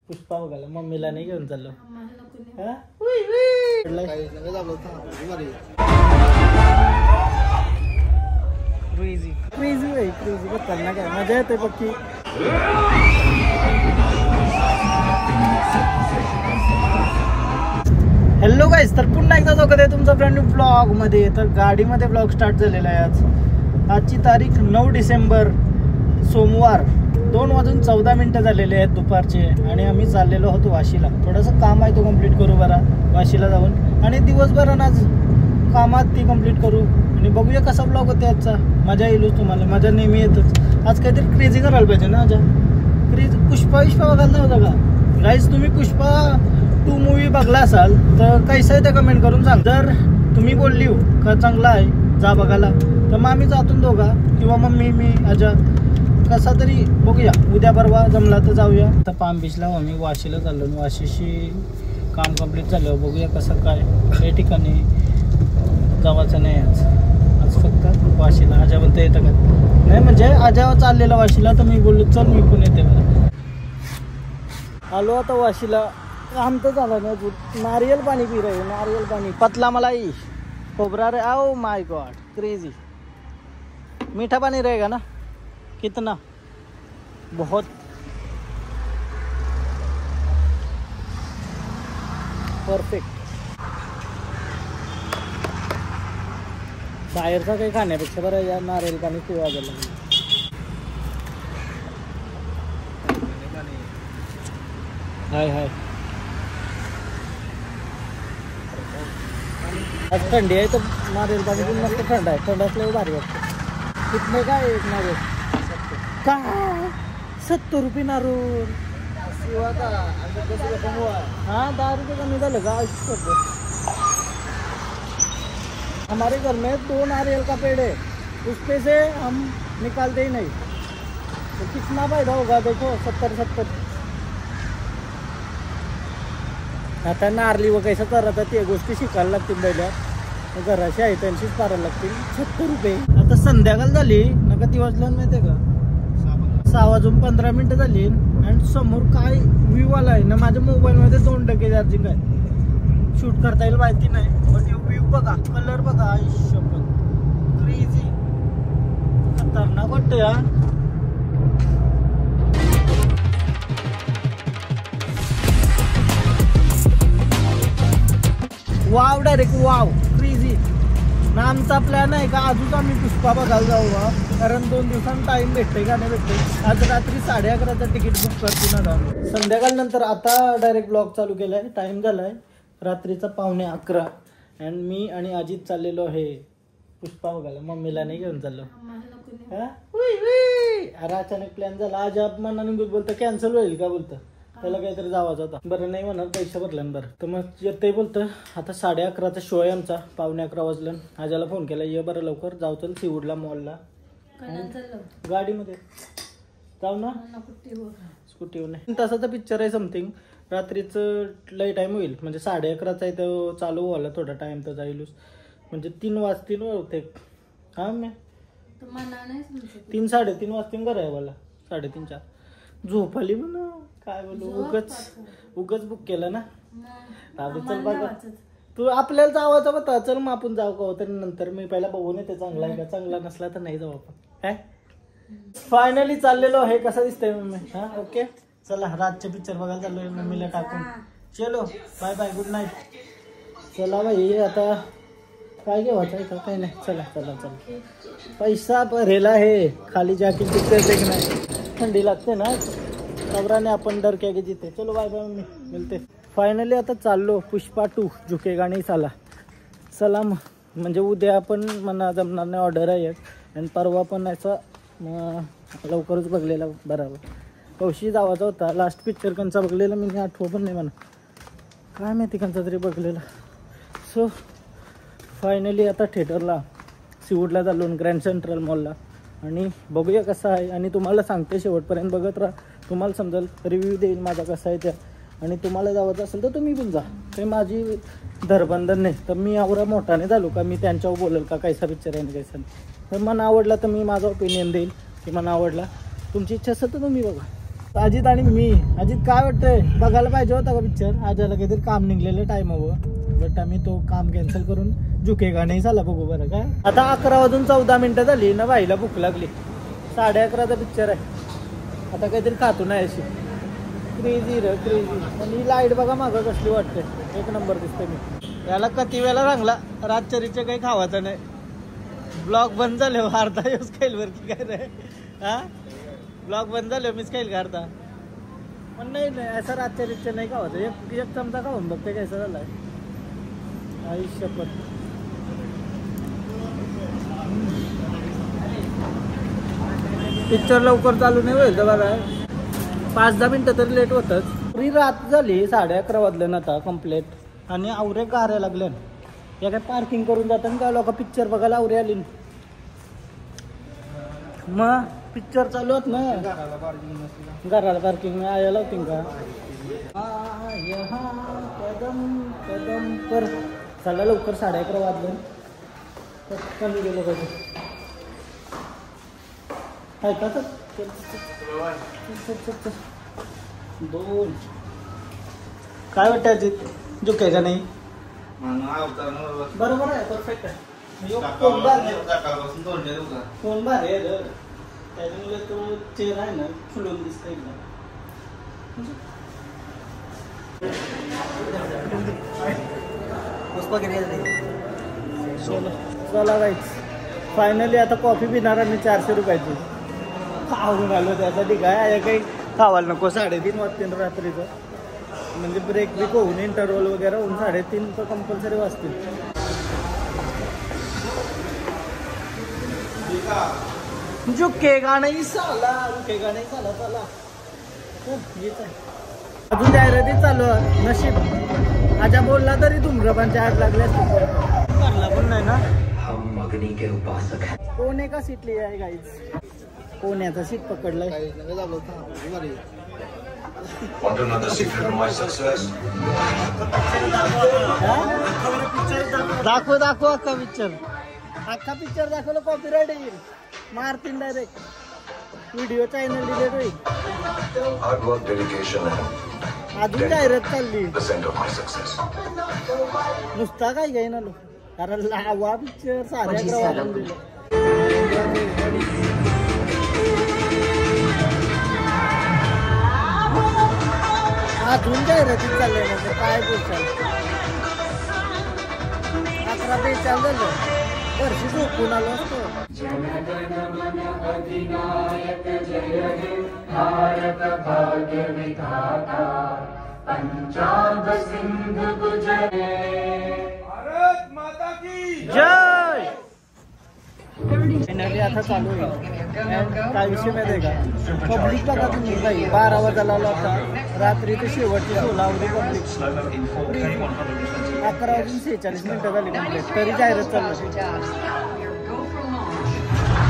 पुष्पा बघायला मम्मीला नाही घेऊन चाललो. क्रेझी क्रेझी भाई क्रेझी बघ त्यांना काय मजा येते पक्की. हॅलो गाईस, तर पुन्हा एकदा स्वागत आहे तुमचा ब्रँड न्यू ब्लॉग मध्ये. तर गाडीमध्ये ब्लॉग स्टार्ट झालेला आहे. आजची तारीख 9 डिसेंबर सोमवार 2:14 झालेले आहेत दुपारचे. आणि आम्ही चाललेलो होतो वाशीला. थोडंसं काम आहे तो कंप्लीट करू बरा वाशीला जाऊन. आणि दिवसभर आज कामात ती कंप्लीट करू. आणि बघूया कसा ब्लॉग होते आजचा. मजा येईलच तुम्हाला. मजा नेहमी येतच. आज काहीतरी क्रेझी करायला पाहिजे ना. आज क्रेझी पुष्पा बघायला नव्हता का गाईस? तुम्ही पुष्पा 2 मूवी बघला असाल तर कैसा आहे ते कमेंट करून सांग. जर तुम्ही बोलली हो का चांगला आहे जा बघायला, तर मग आम्ही जातून दोघा किंवा मम्मी मी अजा कसा तरी बघूया. उद्या परवा जमला तर जाऊया. आता पाम बीचला आम्ही वाशीला चाललो. वाशीशी काम कंप्लीट झालं. बघूया कसं काय. हे ठिकाणी जावायचं नाही आज फक्त वाशीला. आजा म्हणता येतं का नाही, म्हणजे आजा चाललेला वाशीला तर मी बोललो चल मी पण येते. मला आलो आता वाशीला. काम तर झालं नाही. नारियल पाणी पी रहे. नारियल पाणी पतला मलाई खोबरा रे. आओ माय गॉड क्रेजी. मीठा पानी रहेगा ना? कितना? बहुत. परफेक्ट. बाहेरचा काही खाण्यापेक्षा बरं या नारियल पाणी पिवा गेलं. हाय हाय. आज थंडी आहे तर नारियल पाणी पण मस्त थंड आहे. थंड असल्यावर भारी वाटतं. कितने का एक नारियल? काय 70 रुपये नारियल. हाँ 10 रुपये कमी झालं का? हमारे घर में 2 नारियल का पेड़ है. उसपे से हम निकालते ही नहीं. तो कितना फायदा होगा देखो. 70. आता नारली व कैसा करत ते गोष्टी शिकायला लागतील. पहिल्या घराशी आहे त्यांचीच पारायला लागतील. 70 रुपये. आता संध्याकाळ झाली ना किती वाजलं माहिती आहे का? 6:15 झाली. आणि समोर काय व्ह्यू आला आहे ना. माझ्या मोबाईलमध्ये 2% चार्जिंग आहे. शूट करता येईल माहिती नाही. पण व्ह्यू बघा, कलर बघा. आयुष्यभर क्रेझी खतरनाक वाटतं या. Wow direct wow crazy. ना आमचा प्लॅन आहे का आजच आम्ही पुष्पा बघायला जाऊ. कारण 2 दिवसांनी टाइम भेटते का नाही भेटते. आज रात्री 11:30चं तिकीट बुक करतो ना जाऊन. संध्याकाळ नंतर आता डायरेक्ट ब्लॉग चालू केलाय. टाइम झालाय रात्रीचा 11:15. आणि मी आणि अजित चाललेलो आहे पुष्पा बघायला. मम्मीला नाही घेऊन चाललो. अरे अचानक प्लॅन झाला. आज मनाने बोलतं कॅन्सल होईल का बोलतं. त्याला काहीतरी जावायचं होता. बरं नाही म्हणा पैसे भरलं बरं. तर मग ते बोलतं आता 11:30चा शो आहे आमचा. 11:15 वाजलं. आजाला फोन केला ये बरं लवकर जाऊ. चल सीवूडला मॉलला. गाडीमध्ये जाऊ ना. स्कूटीवर नाही. तासाचा पिक्चर आहे समथिंग. रात्रीचं लई टाइम होईल. म्हणजे 11:30चा आहे तो चालू व्हायला थोडा टाइम तर जाईलच. म्हणजे 3 वाजतील होते. हा मी 3-3:30 वाजतील घर आहे मला. 3:30-4 झोप आली म्हणून काय बोलू. उगच बुक केलं ना. चल बघा तू आपल्याला जावायचं होता. चल मग आपण जाऊ का तरी नंतर. मी पहिला बघून येते चांगला आहे का. चांगला नसला तर नाही जाऊ आपण. काय फायनली चाललेलो आहे. कसं दिसतंय मम्मी? हा ओके. चला रातचे पिक्चर बघायला चाललोय मम्मीला टाकून. चलो बाय बाय गुड नाईट. चला बाई आता काय घेवायचं आहे का काही नाही. चला पैसा भरेला आहे. खाली जाके पिक्चर देखना. थंडी लागते ना. खबराने आपण डर क्या की जिते. चलो बाय बाय मम्मी मिळते. फायनली आता चाललो पुष्पा 2 झुकेगा नहीं साला. चला म्हणजे उद्या आपण मला जमणार नाही. ऑर्डर आहे. आणि परवा पण याचा लवकरच बघलेला बरोबर. कौशी जावाचा होता. लास्ट पिक्चर कंचा बघलेला मी आठवं पण नाही म्हणा. काय माहिती कंचा तरी बघलेला. सो फायनली आता थिएटरला सीवूडला चाललो ग्रँड सेंट्रल मॉलला. आणि बघूया कसं आहे. आणि तुम्हाला सांगते शेवटपर्यंत बघत राहा. तुम्हाला समजेल. रिव्ह्यू देईल माझा कसा आहे त्या. आणि तुम्हाला जावायचं असेल तर तुम्ही पण जा. ते माझी धरबंधन नाही. तर मी एवढा मोठाने झालो का मी त्यांच्यावर बोलेल का कैसा पिक्चर आहे कैसा नाही. तर मला आवडला तर मी माझा ओपिनियन देईल की मला आवडला. तुमची इच्छा असेल तर तुम्ही बघा. अजित आणि मी. अजित काय वाटतंय, बघायला पाहिजे होता का पिक्चर? आजाला काहीतरी काम निघलेलं टाइम हवं, बट आम्ही तो काम कॅन्सल करून झुकेगा नाही झाला. बघू बरं काय. आता 11 वाजून 14 मिनिटं झाली ना, बाईला भूक लागली. 11:30चा पिक्चर आहे. आता काहीतरी खातो नाही अशी. क्रेझी र क्रेझी. आणि लाईट बघा मागं कसली वाटते, एक नंबर दिसते. मी याला किती वेळा सांगला रातचरीचे काही खावायचं नाही. ब्लॉग बंद झाले, अर्धा यूज खाईल वर की काय रे. हा ब्लॉग बंद झाले, मीच खाईल का अर्धा. पण नाही नाही असं रातचरीचे नाही खावायचं. एक चमचा खाऊन बघते कैसा झालाय. आयुष्यपत पिक्चर लवकर चालू नाही होईल तर बघा. 5-10 मिनिटं तरी लेट होतच. तरी रात झाली, 11:30 वाजले ना आता कम्प्लीट. आणि आवरे गाऱ्या लागल्या. या काय पार्किंग करून जातात का लोक पिक्चर बघायला आवरे आली. मग पिक्चर चालू होत ना, घराला पार्किंग यायला होती का. कदम कदम कर. चला लवकर 11:30 वाजले. कमी गेलं पाहिजे. आहे का तर 2 काय वाटतं अजित, झुके का नाही? बरोबर आहे, परफेक्ट आहे. फोन बार आहे त्याच्यामुळे तो चेहरा आहे ना फुलून दिसतोय एकदम. चला गाईच, फायनली आता कॉफी पिणार मी 400 रुपयाची. खाऊन आलो त्यासाठी काय काही खावायला नको. 3:30 वाजतील रात्रीचं, म्हणजे ब्रेक बिक होऊन इंटरव्हल वगैरे होऊन 3:30 तर कंपल्सरी वाजतील. झुकेगा नाही साला, झुकेगा नाही साला. चला अजून जाहिराती चालू आहे. नशीब आजा बोलला तरी धूम्रपानच्या आग लागल्या करला पण नाही ना. कोण एका सीटली आहे गाईज, कोण्याचा सीट पकडलाय. दाखव दाखव अख्खा पिक्चर. अख्खा पिक्चर दाखवलं कॉपीराइट येईल, मारतील डायरेक्ट. व्हिडिओ चॅनल डिलीट होईल. अजून जाहिरात चालली नुसता काय काही ना लो, कारण लावा पिक्चर साऱ्या ग्रहातून दिलं. अजून जाहिरातीत चाललंय म्हणजे काय बोलचाल. 11:42 झालं, वर्षी झोपून आलो असतो. जय. फायनली आता चालू आहे. काय विषय माहिती आहे का, पब्लिक बघा तुम्ही बाई. 12 वाजायला होता रात्री ते शेवटची 16 पब्लिक. 11:46 झाली कंप्लीट, तरी जाहिरात चालू.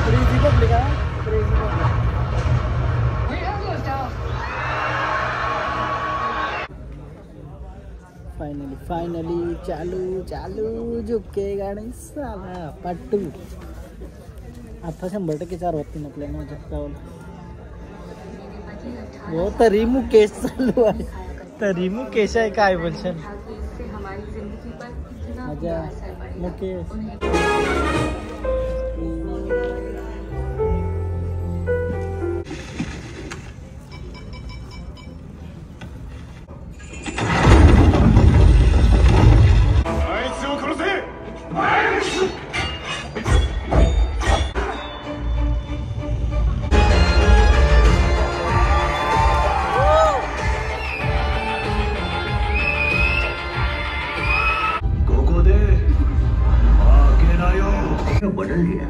क्रेझी पब्लिक आहे, क्रेझी पब्लिक. फायनली चालू झुकेगा नाही साला पाटू. आता 100% 4 वाजतील आपल्याला माझ्या गावाला. हो तरी मुकेश चालू आहे, तरी मुकेश आहे. काय बोलशाल माझ्या मुकेश. बदल लिया.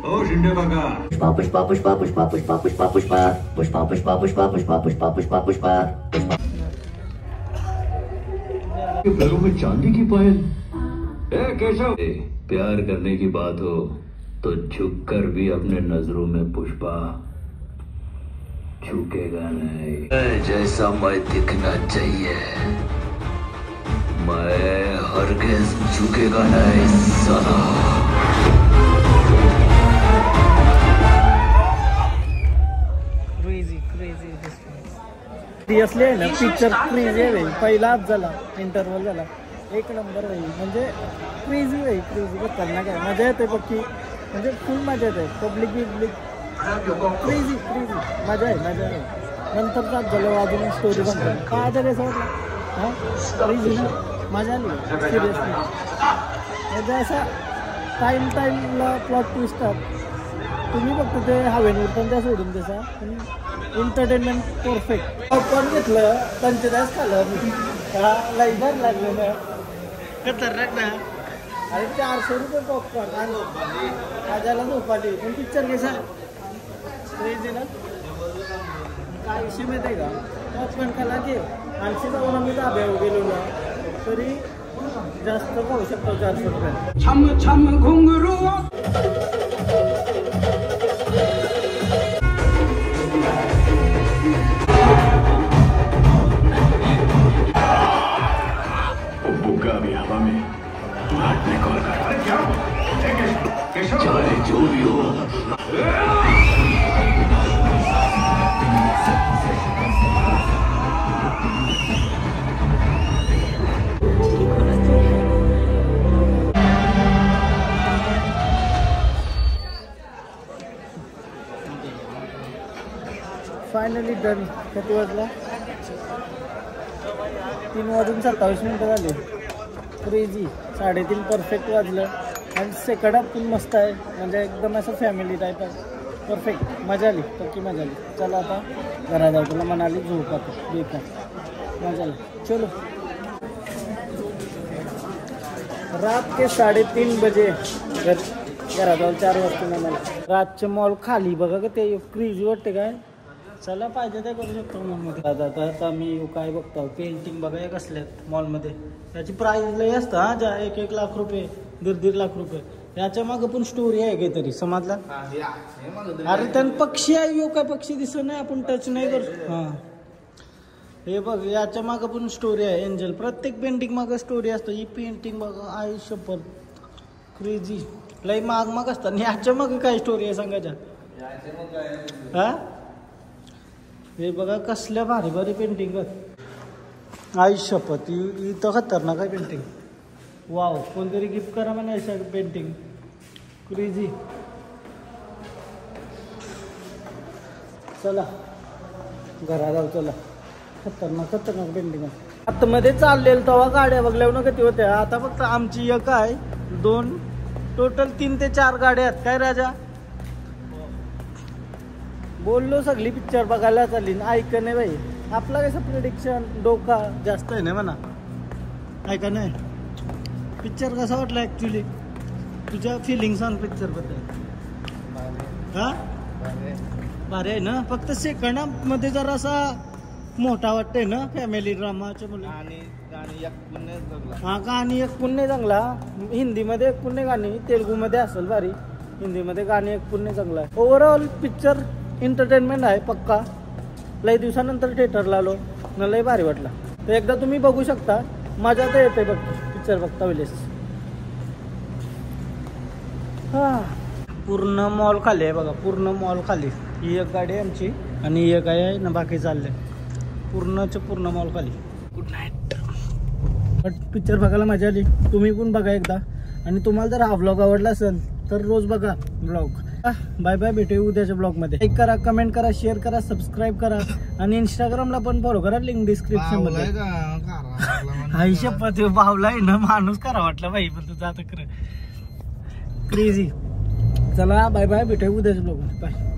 ओ शिंदे काका. पुष्पा पुष्पा पुष्पा पुष्पा पुष्पा पुष्पा पुष्पा पुष्पा पुष्पा पुष्पा पुष्पा पुष्पा पुष्पा पुष्पा. पैरों में चांदी की पायल. केशव, प्यार करने की बात हो तो झुक कर भी अपने नजरों में पुष्पा झुकेगा नहीं. जैसा मैं दिखना चाहिए मैं हरगिज़ झुकेगा नहीं साला. सिरियसली आहे ना पिक्चर क्रेझी आहे भाई. पहिला हाफ झाला, इंटरव्हल झाला, एक नंबर भाई. म्हणजे क्रेझी भाई, क्रेझी खतरनाक आहे. मजा येते पक्की, म्हणजे फुल मजा येते. पब्लिक क्रेझी क्रेझी मजा आहे, मजा आहे. नंतर जात झालं अजून स्टोरी बनतो. काय आता कसं वाटलं हां क्रेझी ना, मजा आली सिरियसली. म्हणजे असा टाईमला प्लॉट ट्विस्टात तुम्ही फक्त ते हवेवर पण त्या सोडून त्याचा पण एंटरटेनमेंट परफेक्ट. पॉपकॉर्न घेतलं, पंचेचाळीस खाल्लं हा लाईभर लागलं ना, खतरनाक ना. अरे 400 रुपये पॉपकॉर्न आणि आजाला झोप आली. पण पिक्चर कसा क्रेझी ना. काय विषय माहिती आहे का, पॉपकॉर्न खाला की 80 जाऊन आम्ही धाब्यावर गेलो ना तरी जास्त खाऊ शकतो 400 रुपये. छम छम घुंगरू बुग्गा भी हवा में उड़ाने कॉल कर. चाहे जो भी हो. Finally done. किती वाजला? 3:27 झाले. क्रेझी 3:30 परफेक्ट वाजलं. आणि सेकंड हाफ पण मस्त आहे, म्हणजे एकदम असं फॅमिली टाईप आहे. परफेक्ट मजा आली, पक्की मजा आली. चला आता घरा जाऊ, तुला म्हणाली झोप आता बेकार मजा आली. चलो रात के 3:30 बजे घरा जाऊ. 4 वाजता मला रातचे मॉल खाली बघा का ते क्रेझी वाटते काय. चला पाहिजे ते करू शकतो मॉलमध्ये. आता मी काय बघतो पेंटिंग बघा कसल्यात मॉलमध्ये. त्याची प्राईस लई असतं हां, ज्या 1-1 लाख रुपये 1.5 लाख रुपये. याच्या मागं पण स्टोरी आहे काहीतरी, समजला. अरे त्यानं पक्षी आहे, यो काय पक्षी दिसत नाही, आपण टच नाही करू. हां हे बघ याच्या मागं पण स्टोरी आहे. एंजल प्रत्येक पेंटिंग मागं स्टोरी असतं. ही पेंटिंग बघा आई शपथ क्रेझी लई माग असतात. आणि याच्या मागं काय स्टोरी आहे सांगायच्या. हां हे बघा कसल्या भारी भारी पेंटिंग आई शपथ. इथं खतरनाक आहे पेंटिंग. वाव, कोणतरी गिफ्ट करा म्हणा अशा पेंटिंग क्रेझी. चला घरा जाऊ. चला खतरनाक पेंटिंग आहे. आतमध्ये चाललेलं तेव्हा गाड्या बघल्यावर ना किती होत्या. आता फक्त आमची एक आहे, 2 टोटल 3 ते 4 गाड्या आहेत. काय राजा बोललो सगळी पिक्चर बघायला चालली ऐक नाही भाई. आपला कसं प्रिडिक्शन डोका जास्त आहे ना म्हणा. ऐका नाही पिक्चर कसा वाटला ॲक्च्युली, तुझ्या फिलिंग सांग पिक्चर बद्दल. हा भारी आहे ना. फक्त सेकंड हाफ मध्ये जरा असा मोठा वाटतंय ना, फॅमिली ड्रामाच्या मुलं. हा गाणी एक पुण्य चांगला. हिंदीमध्ये एक पुण्य गाणी, तेलुगूमध्ये असेल भारी, हिंदीमध्ये गाणी एक पुण्य चांगला आहे. ओव्हरऑल पिक्चर एंटरटेनमेंट आहे पक्का. लई दिवसानंतर थिएटरला आलो न, लई भारी वाटला. तर एकदा तुम्ही बघू शकता, मजा तर येते बघ पिक्चर बघता वेळेस. हा पूर्ण मॉल खाली आहे बघा, पूर्ण मॉल खाली. ही एक गाडी आहे आमची आणि एक आहे ना, बाकी चालले पूर्ण मॉल खाली. Good night. पिक्चर बघायला मजा आली. तुम्ही पण बघा एकदा. आणि तुम्हाला जर हा व्लॉग आवडला असेल तर रोज बघा व्लॉग. बाय बाय, भेटूया उद्याच्या ब्लॉगमध्ये. लाईक करा, कमेंट करा, शेअर करा, सबस्क्राईब करा आणि इंस्टाग्रामला पण फॉलो करा, लिंक डिस्क्रिप्शन मध्ये. आई शपथ बावला आहे ना माणूस करा वाटलं बाई, पण तुझं आता कर क्रेझी. चला बाय बाय, भेटूया उद्याच्या ब्लॉगमध्ये. बाय.